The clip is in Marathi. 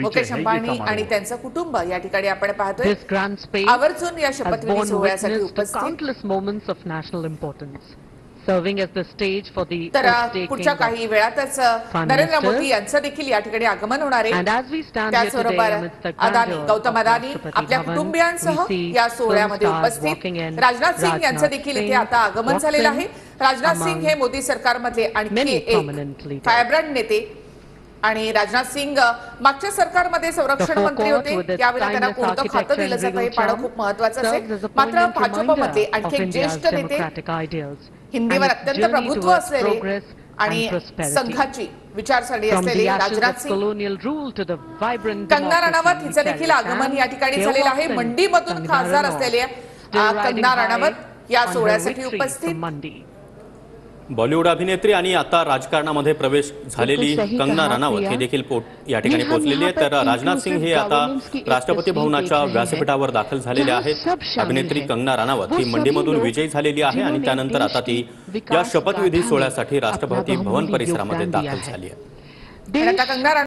मुकेश अंबानी आणि त्यांचं कुटुंब या ठिकाणी आपण पाहतोय आवर्जून या शपथविधी सोहळ्यासाठी उपस्थित. Serving as the stage for the तर पुढच्या काही वेळातच नरेंद्र मोदी यांचं देखील या ठिकाणी आगमन होणार आहे. त्याचबरोबर गौतम अदानी आपल्या कुटुंबियांसह या सोहळ्यामध्ये उपस्थित. राजनाथ सिंग यांचं देखील इथे आता आगमन झालेलं आहे. राजनाथ सिंग हे मोदी सरकारमधले आणखी एक फायब्रंट नेते आणि राजनाथ सिंग मागच्या सरकारमध्ये संरक्षण मंत्री होते. त्यावेळेला त्यांना कोणतं खातं दिलं जातं हे पाहणं खूप महत्त्वाचं असेल. मात्र भाजपमध्ये आणखी एक ज्येष्ठ नेते, हिंदीवर अत्यंत प्रभुत्व असलेले आणि संघाची विचारसरणी असलेले राजनाथ सिंग, कंगना राणावत हिचं देखील आगमन या ठिकाणी झालेलं आहे. मंडीमधून खासदार असलेले कंगना राणावत या सोहळ्यासाठी उपस्थित. बॉलिवूड अभिनेत्री आणि आता राजकारणामध्ये प्रवेश झालेली कंगना राणावत हे देखील या ठिकाणी पोहोचलेली आहे. तर राजनाथ सिंग हे आता राष्ट्रपती भवनाच्या व्यासपीठावर दाखल झाले आहेत. अभिनेत्री कंगना राणावत ही मंडीमधून विजयी झालेली आहे आणि त्यानंतर आता ती या शपथविधी सोहळ्यासाठी राष्ट्रपती भवन परिसरामध्ये दाखल झाली आहे.